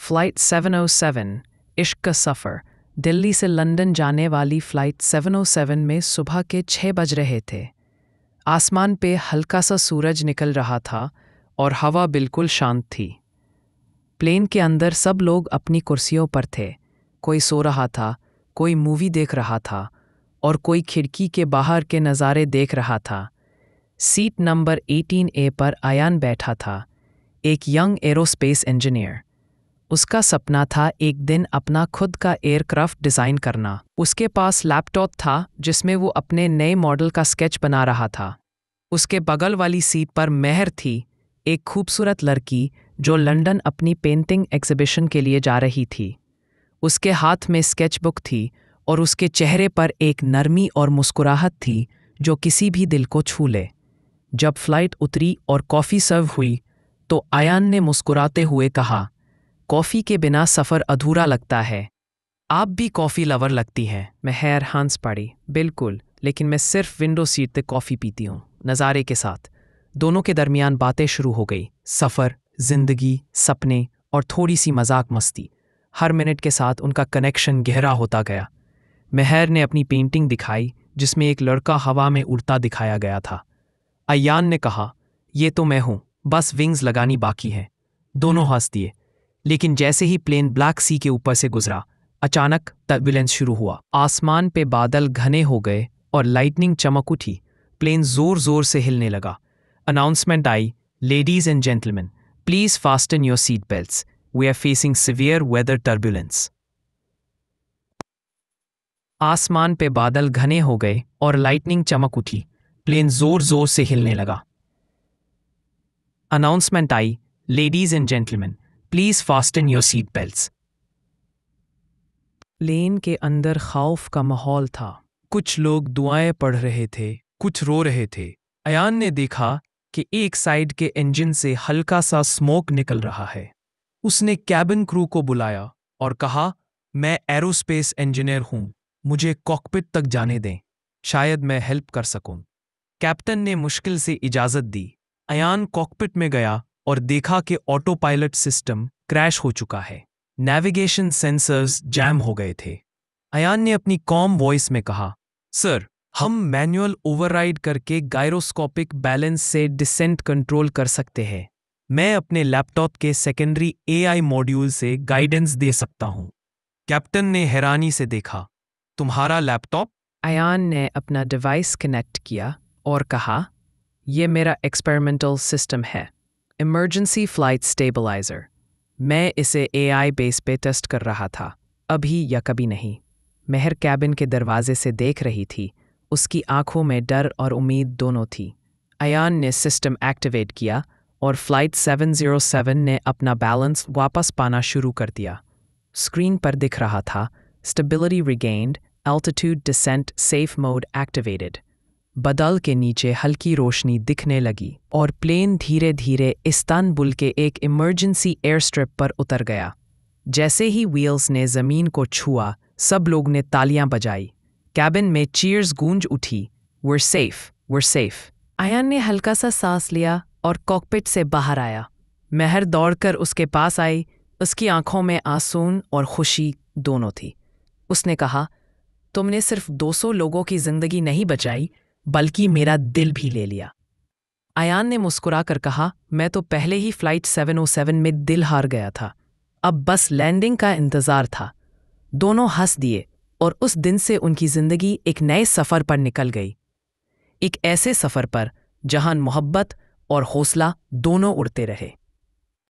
Flight 707 इश्क का सफ़र। दिल्ली से लंदन जाने वाली फ़्लाइट 707 में सुबह के 6 बज रहे थे। आसमान पे हल्का सा सूरज निकल रहा था और हवा बिल्कुल शांत थी। प्लेन के अंदर सब लोग अपनी कुर्सियों पर थे। कोई सो रहा था, कोई मूवी देख रहा था और कोई खिड़की के बाहर के नज़ारे देख रहा था। सीट नंबर 18A पर अयान बैठा था, एक यंग एरोस्पेस इंजीनियर। उसका सपना था एक दिन अपना खुद का एयरक्राफ्ट डिज़ाइन करना। उसके पास लैपटॉप था जिसमें वो अपने नए मॉडल का स्केच बना रहा था। उसके बगल वाली सीट पर मेहर थी, एक खूबसूरत लड़की जो लंदन अपनी पेंटिंग एग्जीबिशन के लिए जा रही थी। उसके हाथ में स्केचबुक थी और उसके चेहरे पर एक नरमी और मुस्कुराहट थी जो किसी भी दिल को छू ले। जब फ्लाइट उतरी और कॉफ़ी सर्व हुई तो अयान ने मुस्कुराते हुए कहा, कॉफ़ी के बिना सफ़र अधूरा लगता है। आप भी कॉफ़ी लवर लगती हैं। मेहर हंस पड़ी। बिल्कुल, लेकिन मैं सिर्फ विंडो सीट पे कॉफ़ी पीती हूँ, नज़ारे के साथ। दोनों के दरमियान बातें शुरू हो गई। सफ़र, जिंदगी, सपने और थोड़ी सी मजाक मस्ती। हर मिनट के साथ उनका कनेक्शन गहरा होता गया। मेहर ने अपनी पेंटिंग दिखाई जिसमें एक लड़का हवा में उड़ता दिखाया गया था। अयान ने कहा, ये तो मैं हूँ, बस विंग्स लगानी बाकी है। दोनों हंस दिए। लेकिन जैसे ही प्लेन ब्लैक सी के ऊपर से गुजरा, अचानक टर्बुलेंस शुरू हुआ। आसमान पे बादल घने हो गए और लाइटनिंग चमक उठी। प्लेन जोर जोर से हिलने लगा। अनाउंसमेंट आई, ladies and gentleman, please fasten your seat belts, we are facing severe weather turbulence. आसमान पे बादल घने हो गए और लाइटनिंग चमक उठी। प्लेन जोर जोर से हिलने लगा। अनाउंसमेंट आई, ladies and gentleman, please fasten your seat belts. Plane के अंदर खौफ का माहौल था। कुछ लोग दुआएं पढ़ रहे थे, कुछ रो रहे थे। अयान ने देखा कि एक साइड के इंजन से हल्का सा स्मोक निकल रहा है। उसने कैबिन क्रू को बुलाया और कहा, मैं एरोस्पेस इंजीनियर हूं, मुझे कॉकपिट तक जाने दें, शायद मैं हेल्प कर सकूं। कैप्टन ने मुश्किल से इजाजत दी। अयान कॉकपिट में गया और देखा कि ऑटो पायलट सिस्टम क्रैश हो चुका है। नेविगेशन सेंसर्स जैम हो गए थे। अयान ने अपनी कॉम वॉइस में कहा, सर, हम मैनुअल ओवरराइड करके गायरोस्कोपिक बैलेंस से डिसेंट कंट्रोल कर सकते हैं। मैं अपने लैपटॉप के सेकेंडरी एआई मॉड्यूल से गाइडेंस दे सकता हूं। कैप्टन ने हैरानी से देखा, तुम्हारा लैपटॉप? अयान ने अपना डिवाइस कनेक्ट किया और कहा, यह मेरा एक्सपेरिमेंटल सिस्टम है, इमरजेंसी फ्लाइट स्टेबलाइजर। मैं इसे एआई बेस पे टेस्ट कर रहा था, अभी या कभी नहीं। मेहर कैबिन के दरवाजे से देख रही थी। उसकी आंखों में डर और उम्मीद दोनों थी। अयान ने सिस्टम एक्टिवेट किया और फ्लाइट 707 ने अपना बैलेंस वापस पाना शुरू कर दिया। स्क्रीन पर दिख रहा था, stability regained, altitude descent safe mode activated. बादल के नीचे हल्की रोशनी दिखने लगी और प्लेन धीरे धीरे इस्तांबुल के एक इमरजेंसी एयर स्ट्रिप पर उतर गया। जैसे ही व्हील्स ने जमीन को छुआ, सब लोग ने तालियां बजाई। कैबिन में चीयर्स गूंज उठी। "We're safe, we're safe." Ayan ने हल्का सा सांस लिया और कॉकपिट से बाहर आया। मेहर दौड़कर उसके पास आई। उसकी आंखों में आंसू और खुशी दोनों थी। उसने कहा, तुमने सिर्फ 200 लोगों की जिंदगी नहीं बचाई, बल्कि मेरा दिल भी ले लिया। अयान ने मुस्कुराकर कहा, मैं तो पहले ही फ्लाइट 707 में दिल हार गया था, अब बस लैंडिंग का इंतजार था। दोनों हंस दिए और उस दिन से उनकी जिंदगी एक नए सफर पर निकल गई। एक ऐसे सफर पर जहां मोहब्बत और हौसला दोनों उड़ते रहे।